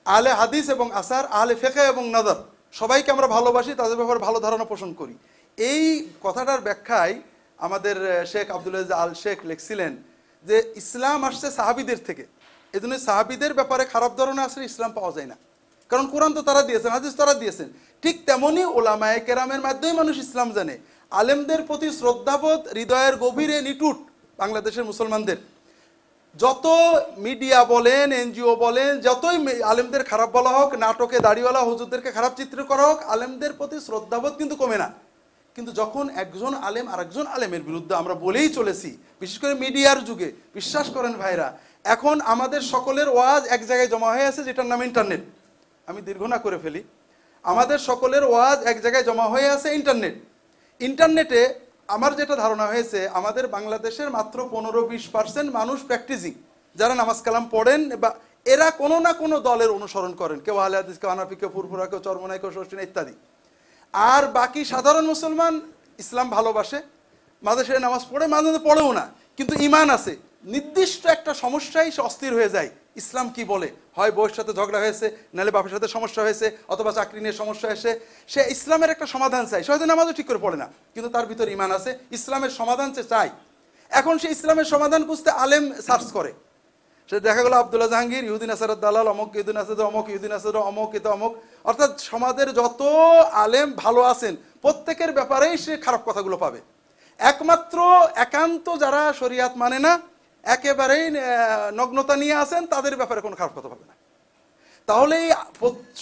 [SPEAKER 2] আহলে হাদিস এবং আসার, আহলে ফিকহ এবং নাযার, সবাইকে আমরা ভালোবাসি, তাদের ব্যাপারে ভালো ধারণা পোষণ করি। এই কথাটার ব্যাখ্যায় আমাদের শেখ আব্দুল আজিজ আল শেখ লিখছিলেন যে ইসলাম আসছে সাহাবীদের থেকে, এই জন্য সাহাবীদের ব্যাপারে খারাপ ধারণা আসলে ইসলাম পাওয়া যায় না, কারণ কোরআন তো তারা দিয়েছেন, হাদিস তারা দিয়েছেন। ঠিক তেমনি ওলামায়ে কেরামের মাধ্যমে মানুষ ইসলাম জানে। আলেমদের প্রতি শ্রদ্ধাবোধ হৃদয়ের গভীরে নিটুট বাংলাদেশের মুসলমানদের। যত মিডিয়া বলেন, এনজিও বলেন, যতই আলেমদের খারাপ বলা হোক, নাটকে দাড়িওয়ালা হুজুরদেরকে খারাপ চিত্র করা হোক, আলেমদের প্রতি শ্রদ্ধাবোধ কিন্তু কমে না। কিন্তু যখন একজন আলেম আরেকজন আলেমের বিরুদ্ধে, আমরা বলেই চলেছি, বিশেষ করে মিডিয়ার যুগে, বিশ্বাস করেন ভাইরা, এখন আমাদের সকলের ওয়াজ এক জায়গায় জমা হয়ে আছে, যেটার নাম ইন্টারনেট। আমি দীর্ঘ না করে ফেলি, আমাদের সকলের ওয়াজ এক জায়গায় জমা হয়ে আছে ইন্টারনেটে। আমার যেটা ধারণা হয়েছে, আমাদের বাংলাদেশের মাত্র 15-20% মানুষ প্র্যাকটিসিং, যারা নামাজ কালাম পড়েন বা এরা কোনো না কোনো দলের অনুসরণ করেন, কেউ আহলে হাদিস, কেউ হানাফি, কেউ ফুরফুরা, কেউ চরমনাই, কেউ শর্ষিনা ইত্যাদি। আর বাকি সাধারণ মুসলমান ইসলাম ভালোবাসে, মাঝে সাঝে নামাজ পড়ে, মাঝে মাঝে পড়েও না, কিন্তু ঈমান আছে। নির্দিষ্ট একটা সমস্যায় সে অস্থির হয়ে যায়, ইসলাম কি বলে, হয় বউয়ের সাথে ঝগড়া হয়েছে, নাহলে বাপের সাথে সমস্যা হয়েছে, অথবা চাকরি নিয়ে সমস্যা হয়েছে, সে ইসলামের একটা সমাধান চায়। সে হয়তো নামাজও ঠিক করে পড়ে না, কিন্তু তার ভিতরে ঈমান আছে, ইসলামের সমাধান সে চায়। এখন সে ইসলামের সমাধান খুঁজতে আলেম সার্চ করে। সে দেখা গেল আব্দুল্লাহ জাহাঙ্গীর, ইহুদিন আসারের দালাল, অমক ইহুদিন আসাদ, অমক ইহুদিন আসাদ, অমক এতে অমক, অর্থাৎ সমাজের যত আলেম ভালো আছেন প্রত্যেকের ব্যাপারেই সে খারাপ কথাগুলো পাবে। একমাত্র একান্ত যারা শরিয়াত মানে না, একেবারেই নগ্নতা নিয়ে আসেন, তাদের ব্যাপারে কোনো খারাপ কথা পাবে না। তাহলে এই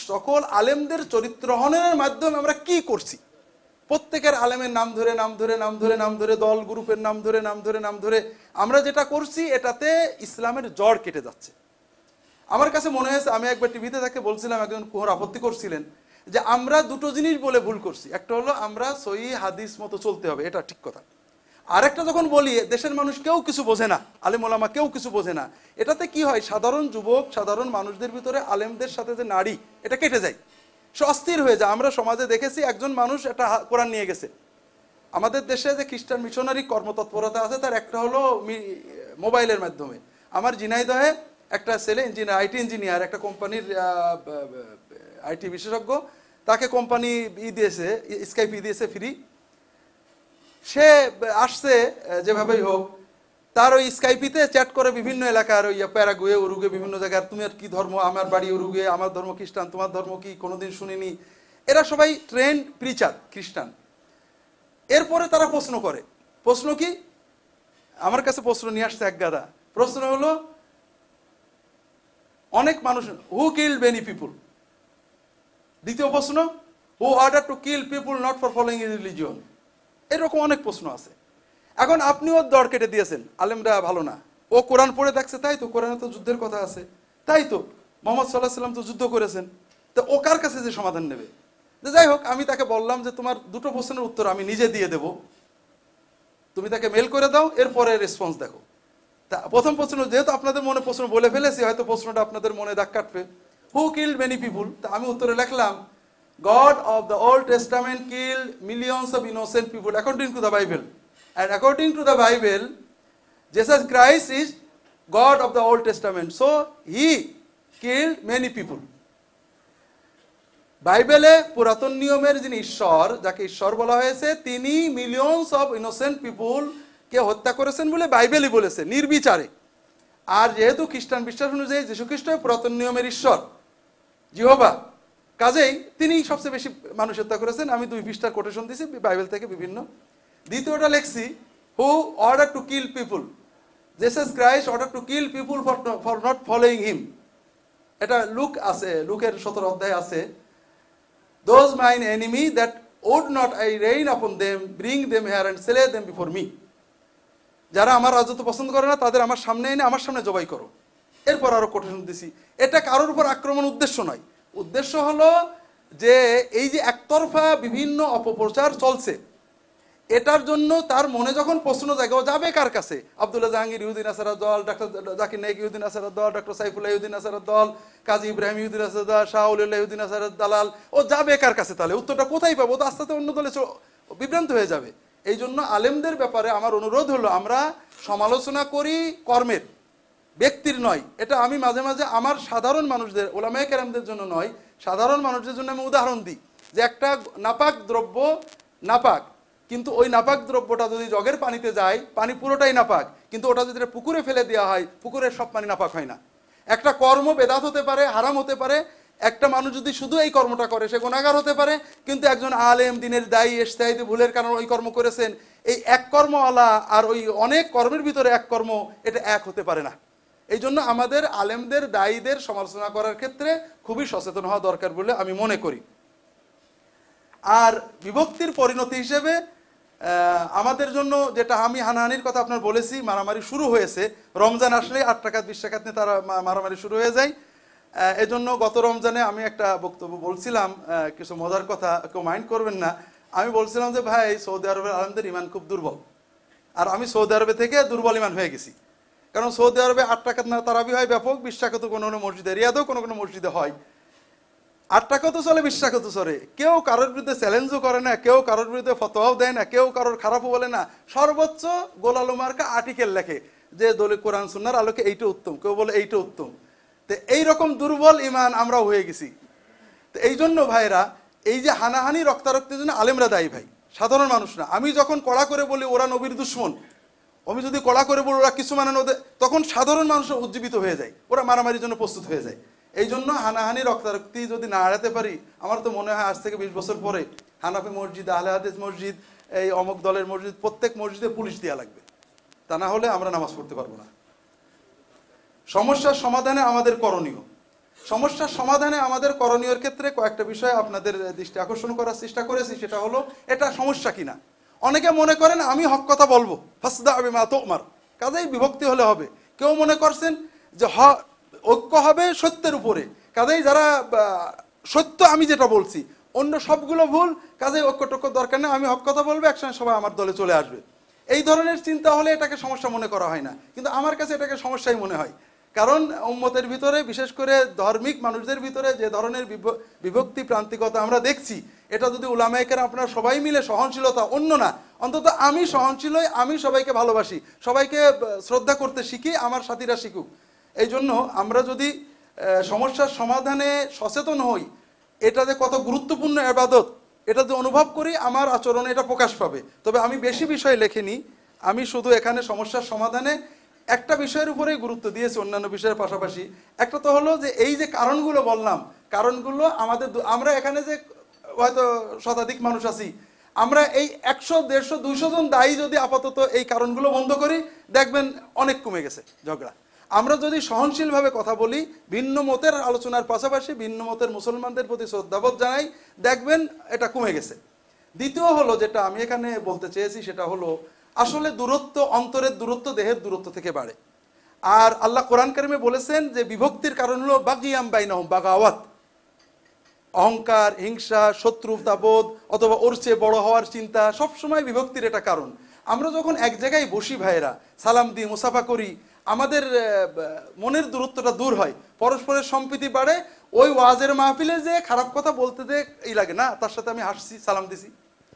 [SPEAKER 2] সকল আলেমদের চরিত্রহননের মাধ্যমে আমরা কি করছি? প্রত্যেকের আলেমের নাম ধরে নাম ধরে নাম ধরে নাম ধরে, দল গ্রুপের নাম ধরে নাম ধরে নাম ধরে আমরা যেটা করছি, এটাতে ইসলামের জড় কেটে যাচ্ছে। আমার কাছে মনে হয়েছে, আমি একবার টিভিতে তাকে বলছিলাম, একজন কোহর আপত্তি করছিলেন যে আমরা দুটো জিনিস বলে ভুল করছি। একটা হলো আমরা সহিহ হাদিস মতো চলতে হবে, এটা ঠিক কথা। আরেকটা যখন বলি দেশের মানুষ কেউ কিছু বোঝে না, আলেম ওলামা কেউ কিছু বোঝে না, এটাতে কি হয়, সাধারণ যুবক, সাধারণ মানুষদের ভিতরে আলেমদের সাথে যে নাড়ি, এটা কেটে যায়, সে অস্থির হয়ে যায়। আমরা সমাজে দেখেছি, একজন মানুষ একটা কোরআন নিয়ে গেছে। আমাদের দেশে যে খ্রিস্টান মিশনারি কর্মতৎপরতা আছে, তার একটা হলো মোবাইলের মাধ্যমে। আমার ঝিনাইদহে একটা ছেলে ইঞ্জিনিয়ার, আইটি ইঞ্জিনিয়ার, একটা কোম্পানির আইটি বিশেষজ্ঞ, তাকে কোম্পানি দিয়েছে, স্কাইপ দিয়েছে ফ্রি। সে আসছে যেভাবেই হোক, তার ওই স্কাইপিতে চ্যাট করে বিভিন্ন এলাকার ওই প্যারাগুয়ে, উরুগে, বিভিন্ন জায়গার, তুমি আর কি ধর্ম, আমার বাড়ি উরুগে, আমার ধর্ম খ্রিস্টান, তোমার ধর্ম কি, কোনোদিন শুনিনি। এরা সবাই ট্রেন্ড প্রিচার খ্রিস্টান। এরপরে তারা প্রশ্ন করে, প্রশ্ন কি, আমার কাছে প্রশ্ন নিয়ে আসছে এক গাদা। প্রশ্ন হলো, অনেক মানুষ, হু কিল মেনি পিপুল। দ্বিতীয় প্রশ্ন, who order to kill people not for following religion. এরকম অনেক প্রশ্ন আছে। এখন আপনিও দর কেটে দিয়েছেন, আলেমরা ভালো না, ও কোরআন পড়ে থাকছে, তাই তো কোরআনে তো যুদ্ধের কথা আছে, তাই তো মোহাম্মদ সাল্লাহ সাল্লাম তো যুদ্ধ করেছেন, তো ও কার কাছে যে সমাধান নেবে। যাই হোক, আমি তাকে বললাম যে তোমার দুটো প্রশ্নের উত্তর আমি নিজে দিয়ে দেব, তুমি তাকে মেল করে দাও, এরপরে রেসপন্স দেখো। তা প্রথম প্রশ্ন, যেহেতু আপনাদের মনে প্রশ্ন বলে ফেলেছি, হয়তো প্রশ্নটা আপনাদের মনে দাগ কাটবে, হু কিল্ড মেনি পিপুল। তা আমি উত্তরে লিখলাম, God of the Old Testament killed millions of innocent people according to the Bible. And according to the Bible, Jesus Christ is God of the Old Testament. So, he killed many people. বাইবেলে পুরাতন নিয়মের যিনি ঈশ্বর, যাকে ঈশ্বর বলা হয়েছে, তিনি মিলিয়নস অফ ইনোসেন্ট পিপুল কে হত্যা করেছেন বলে বাইবেলই বলেছে, নির্বিচারে। আর যেহেতু খ্রিস্টান বিশ্বাস অনুযায়ী যীশু খ্রিস্ট পুরাতন নিয়মের ঈশ্বর, জিহোবা, কাজেই তিনি সবচেয়ে বেশি মানুষ হত্যা করেছেন। আমি 2 পৃষ্ঠার কোটেশন দিয়েছি বাইবেল থেকে বিভিন্ন। দ্বিতীয়টা লিখছি, who order to kill people, Jesus Christ order to kill people for not following him. এটা লুক আছে, লুকের 17 অধ্যায় আছে, those mine enemy that would not I reign upon them, bring them here and slay them before me. যারা আমার রাজত্ব পছন্দ করে না, তাদের আমার সামনে এনে আমার সামনে জবাই করো। এরপর আরো কোটেশন দিছি, এটা কারোর উপর আক্রমণ উদ্দেশ্য নয়। উদ্দেশ্য হলো যে এই যে একতরফা বিভিন্ন অপপ্রচার চলছে, এটার জন্য তার মনে যখন প্রশ্ন জাগে, ও যাবে কার কাছে? আব্দুল্লাহ জাহাঙ্গীর ইহুদিন আসারার দল, ডাক্তার জাকির নাইক ইহুদিন আসারার দল, ডক্টর সাইফুল্লাহ ইহুদিন আসারার দল, কাজী ইব্রাহিম ইহুদিন আসার দল, শাহুল্লাহ ইহুদিন আসারার দালাল। ও যাবে কার কাছে? তাহলে উত্তরটা কোথায় পাবো? তো আস্তে আস্তে অন্য দলে বিভ্রান্ত হয়ে যাবে। এই জন্য আলেমদের ব্যাপারে আমার অনুরোধ হলো, আমরা সমালোচনা করি কর্মের, ব্যক্তির নয়। এটা আমি মাঝে মাঝে আমার সাধারণ মানুষদের, ওলামায়ে কেরামদের জন্য নয়, সাধারণ মানুষদের জন্য আমি উদাহরণ দিই যে একটা নাপাক দ্রব্য নাপাক, কিন্তু ওই নাপাক দ্রব্যটা যদি জগের পানিতে যায়, পানি পুরোটাই নাপাক, কিন্তু ওটা যদি পুকুরে ফেলে দেওয়া হয়, পুকুরের সব পানি নাপাক হয় না। একটা কর্ম বেদাত হতে পারে, হারাম হতে পারে, একটা মানুষ যদি শুধু এই কর্মটা করে সে গুনাহগার হতে পারে, কিন্তু একজন আলেম দিনের দায়ী ইজতিহাদি ভুলের কারণে ওই কর্ম করেছেন, এই এক কর্মওয়ালা আর ওই অনেক কর্মের ভিতরে এক কর্ম, এটা এক হতে পারে না। এই জন্য আমাদের আলেমদের দায়ীদের সমালোচনা করার ক্ষেত্রে খুবই সচেতন হওয়া দরকার বলে আমি মনে করি। আর বিভক্তির পরিণতি হিসেবে আমাদের জন্য যেটা, আমি হানাহানির কথা আপনার বলেছি, মারামারি শুরু হয়েছে রমজান আসলে 8 টাকাত 20 টাকাত নিয়ে তারা মারামারি শুরু হয়ে যায়। এজন্য গত রমজানে আমি একটা বক্তব্য বলছিলাম, কিছু মজার কথা, কেউ মাইন্ড করবেন না। আমি বলছিলাম যে ভাই, সৌদি আরবের আলেমদের ইমান খুব দুর্বল, আর আমি সৌদি আরবে থেকে দুর্বল ইমান হয়ে গেছি। কারণ সৌদি আরবে 8 টাকাত না তারাবি হয় ব্যাপক, 20 টাকাত কোনো কোনো মসজিদে, রিয়াদেও কোনো কোনো মসজিদে হয়। 8 টাকাও তো চলে, 20 টাকা তো চলে। কেউ কারোর বিরুদ্ধে চ্যালেঞ্জও করে না, কেউ কারোর বিরুদ্ধে ফতোয়াও দেয় না, কেউ কারোর খারাপও বলে না। সর্বোচ্চ গোলালো মার্কা আর্টিকেল লেখে যে দলে কোরআন সুন্নাহর আলোকে এইটা উত্তম, কেউ বলে এইটা উত্তম। তো এইরকম দুর্বল ইমান আমরাও হয়ে গেছি। তো এই জন্য ভাইরা, এই যে হানাহানি রক্তারক্তির জন্য আলেমরা দায়ী ভাই, সাধারণ মানুষ না। আমি যখন কড়া করে বলি ওরা নবীর দুশ্মন, আমি যদি কড়া করে বলি ওরা কিছু মানে ওদের, তখন সাধারণ মানুষ উজ্জীবিত হয়ে যায়, ওরা মারামারির জন্য প্রস্তুত হয়ে যায়। এই জন্য হানাহানি রক্তারক্তি যদি না এড়াতে পারি, আমার তো মনে হয় আজ থেকে 20 বছর পরে হানাফি মসজিদ, আহলে হাদিস মসজিদ, এই অমুক দলের মসজিদ, প্রত্যেক মসজিদে পুলিশ দেওয়া লাগবে, তা না হলে আমরা নামাজ পড়তে পারবো না। সমস্যার সমাধানে আমাদের করণীয়, সমস্যার সমাধানে আমাদের করণীয়র ক্ষেত্রে কয়েকটা বিষয় আপনাদের দৃষ্টি আকর্ষণ করার চেষ্টা করেছি। সেটা হলো, এটা সমস্যা কিনা। অনেকে মনে করেন আমি হক কথা বলবো, ফাসদা বিমা তুমার, কাজেই বিভক্তি হলে হবে। কেউ মনে করছেন যে ঐক্য হবে সত্যের উপরে, কাজেই যারা সত্য আমি যেটা বলছি, অন্য সবগুলো ভুল, কাজেই ঐক্য টক্য দরকার নেই, আমি হক কথা বলবো, একসঙ্গে সবাই আমার দলে চলে আসবে। এই ধরনের চিন্তা হলে এটাকে সমস্যা মনে করা হয় না, কিন্তু আমার কাছে এটাকে সমস্যাই মনে হয়। কারণ উম্মতের ভিতরে, বিশেষ করে ধার্মিক মানুষদের ভিতরে যে ধরনের বিভক্তি প্রান্তিকতা আমরা দেখছি, এটা যদি উলামায়ে কেরাম আপনারা সবাই মিলে সহনশীলতা, অন্য না, অন্তত আমি সহনশীল হই, আমি সবাইকে ভালোবাসি, সবাইকে শ্রদ্ধা করতে শিখি, আমার সাথীরা শিখুক। এই জন্য আমরা যদি সমস্যার সমাধানে সচেতন হই, এটা যে কত গুরুত্বপূর্ণ ইবাদত এটা যে অনুভব করি, আমার আচরণে এটা প্রকাশ পাবে। তবে আমি বেশি বিষয় লেখিনি, আমি শুধু এখানে সমস্যার সমাধানে একটা বিষয়ের উপরেই গুরুত্ব দিয়েছি অন্যান্য বিষয়ের পাশাপাশি। একটা তো হলো যে এই যে কারণগুলো বললাম, কারণগুলো আমাদের আমরা এখানে যে হয়তো শতাধিক মানুষ আছি, আমরা এই 100, 150, 200 জন দায়ী যদি আপাতত এই কারণগুলো বন্ধ করি, দেখবেন অনেক কমে গেছে ঝগড়া। আমরা যদি সহনশীলভাবে কথা বলি, ভিন্ন মতের আলোচনার পাশাপাশি ভিন্ন মতের মুসলমানদের প্রতি শ্রদ্ধাবোধ জানাই, দেখবেন এটা কমে গেছে। দ্বিতীয় হলো যেটা আমি এখানে বলতে চেয়েছি, সেটা হলো আসলে দূরত্ব, অন্তরের দূরত্ব দেহের দূরত্ব থেকে বাড়ে। আর আল্লাহ কোরআন কারিমে বলেছেন যে বিভক্তির কারণ হলো বাগিয়াম বাইনাহুম, বাগাওয়াত, অহংকার, হিংসা, শত্রুতাবোধ অথবা ওর চেয়ে বড় হওয়ার চিন্তা, সবসময় বিভক্তির এটা কারণ। আমরা যখন এক জায়গায় বসি ভাইয়েরা, সালাম দিই, মুসাফা করি, আমাদের মনের দূরত্বটা দূর হয়, পরস্পরের সম্প্রীতি বাড়ে। ওই ওয়াজের মাহফিলে যে খারাপ কথা বলতে দে এই লাগে না, তার সাথে আমি হাসছি, সালাম দিছি।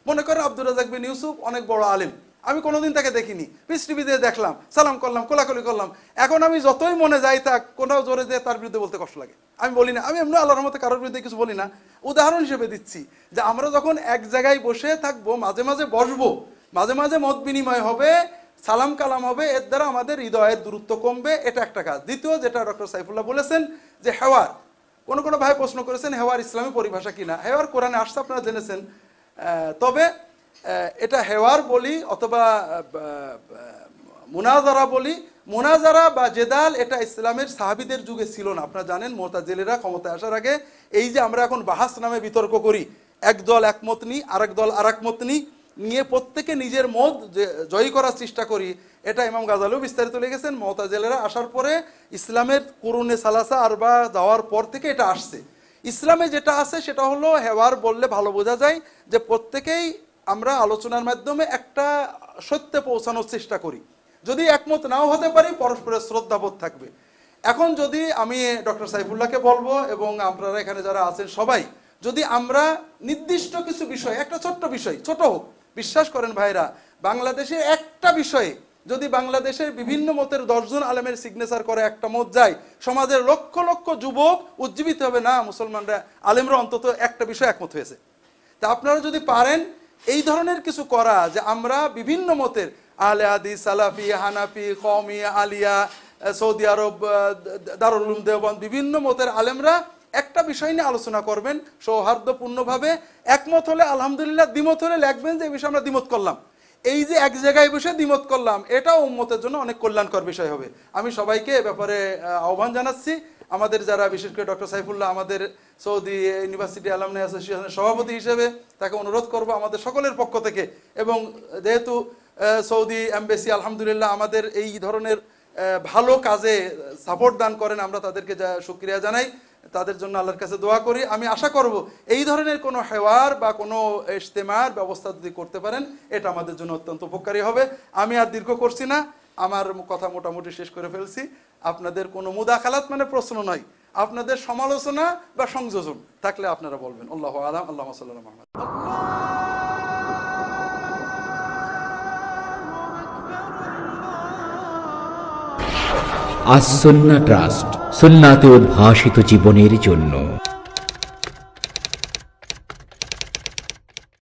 [SPEAKER 2] মনে করেন আব্দুর রাজ্জাক বিন ইউসুফ অনেক বড় আলেম, আমি কোনোদিন তাকে দেখিনি, পিস টিভিতে দেখলাম, সালাম করলাম, কোলাকুলি করলাম। এখন আমি যতই মনে যাই তা কোথাও জোরে যে তার বিরুদ্ধে বলতে কষ্ট লাগে, আমি বলি না। আমি এমনি আল্লাহর রহমতে কারোর বিরুদ্ধে কিছু বলি না। উদাহরণ হিসেবে দিচ্ছি যে আমরা যখন এক জায়গায় বসে থাকবো, মাঝে মাঝে বসবো, মাঝে মাঝে মত বিনিময় হবে, সালাম কালাম হবে, এর দ্বারা আমাদের হৃদয়ের দূরত্ব কমবে। এটা একটা কাজ। দ্বিতীয় যেটা ডক্টর সাইফুল্লাহ বলেছেন যে হেওয়ার, কোনো ভাই প্রশ্ন করেছেন হেওয়ার ইসলামী পরিভাষা কিনা। হেওয়ার কোরআনে আসছে, আপনারা জেনেছেন। তবে এটা হেওয়ার বলি অথবা মুনাজারা বলি, মুনাজারা বা জেদাল এটা ইসলামের সাহাবীদের যুগে ছিল না। আপনারা জানেন মুতাজিলিরা ক্ষমতায় আসার আগে এই যে আমরা এখন বাহাস নামে বিতর্ক করি, এক দল একমত নিই, আরেক দল আরেক মত নিয়ে প্রত্যেকে নিজের মত জয়ী করার চেষ্টা করি, এটা ইমাম গাজালিও বিস্তারিত লিখেছেন। মুতাজিলিরা আসার পরে ইসলামের কুরুনে সালাসা আরবা যাওয়ার পর থেকে এটা আসছে। ইসলামে যেটা আছে সেটা হলো হেওয়ার বললে ভালো বোঝা যায় যে প্রত্যেকেই আমরা আলোচনার মাধ্যমে একটা সত্যে পৌঁছানোর চেষ্টা করি। যদি একমত নাও হতে পারি, পরস্পরের শ্রদ্ধাবোধ থাকবে। এখন যদি আমি ডক্টর সাইফুল্লাহকে বলবো এবং আপনারা এখানে যারা আছেন সবাই, যদি আমরা নির্দিষ্ট কিছু বিষয়, একটা ছোট্ট বিষয়, ছোট হোক, বিশ্বাস করেন ভাইরা, বাংলাদেশে একটা বিষয়ে যদি বাংলাদেশের বিভিন্ন মতের 10 জন আলেমের সিগনেচার করে একটা মত যায়, সমাজের লক্ষ লক্ষ যুবক উজ্জীবিত হবে, না মুসলমানরা আলেমরা অন্তত একটা বিষয় একমত হয়েছে। তা আপনারা যদি পারেন এই ধরনের কিছু করা, যে আমরা বিভিন্ন মতের আহলে হাদিস, সালাফি, হানাফি, কওমি, আলিয়া, সৌদি আরব, দারুল উলুম দেওবন্দ, বিভিন্ন মতের আলেমরা একটা বিষয় নিয়ে আলোচনা করবেন সৌহার্দ্যপূর্ণভাবে। একমত হলে আলহামদুলিল্লাহ, দ্বিমত হলে লিখবেন যে এই বিষয়ে আমরা দ্বিমত করলাম। এই যে এক জায়গায় বসে দ্বিমত করলাম, এটাও উম্মতের জন্য অনেক কল্যাণকর বিষয় হবে। আমি সবাইকে এ ব্যাপারে আহ্বান জানাচ্ছি। আমাদের যারা, বিশেষ করে ডক্টর সাইফুল্লাহ আমাদের সৌদি ইউনিভার্সিটি অ্যালামনাই অ্যাসোসিয়েশনের সভাপতি হিসেবে, তাকে অনুরোধ করব আমাদের সকলের পক্ষ থেকে, এবং যেহেতু সৌদি এমবেসি আলহামদুলিল্লাহ আমাদের এই ধরনের ভালো কাজে সাপোর্ট দান করেন, আমরা তাদেরকে শুকরিয়া জানাই, তাদের জন্য আল্লাহর কাছে দোয়া করি। আমি আশা করব এই ধরনের কোনো হেওয়ার বা কোনো ইজতেমার ব্যবস্থা যদি করতে পারেন, এটা আমাদের জন্য অত্যন্ত উপকারী হবে। আমি আর দীর্ঘ করছি না, আমার কথা মোটামুটি শেষ করে ফেলছি। আপনাদের কোনো মুদাখালাত মানে প্রশ্ন নয়, আপনাদের সমালোচনা বা সংযোজন থাকলে আপনারা বলবেন। আল্লাহু আলাম। আল্লাহুম্মা সাল্লি আলা মুহাম্মদ।
[SPEAKER 1] আস সুন্নাহ ট্রাস্ট, সুন্নাতে উদ্ভাসিত জীবনের জন্য।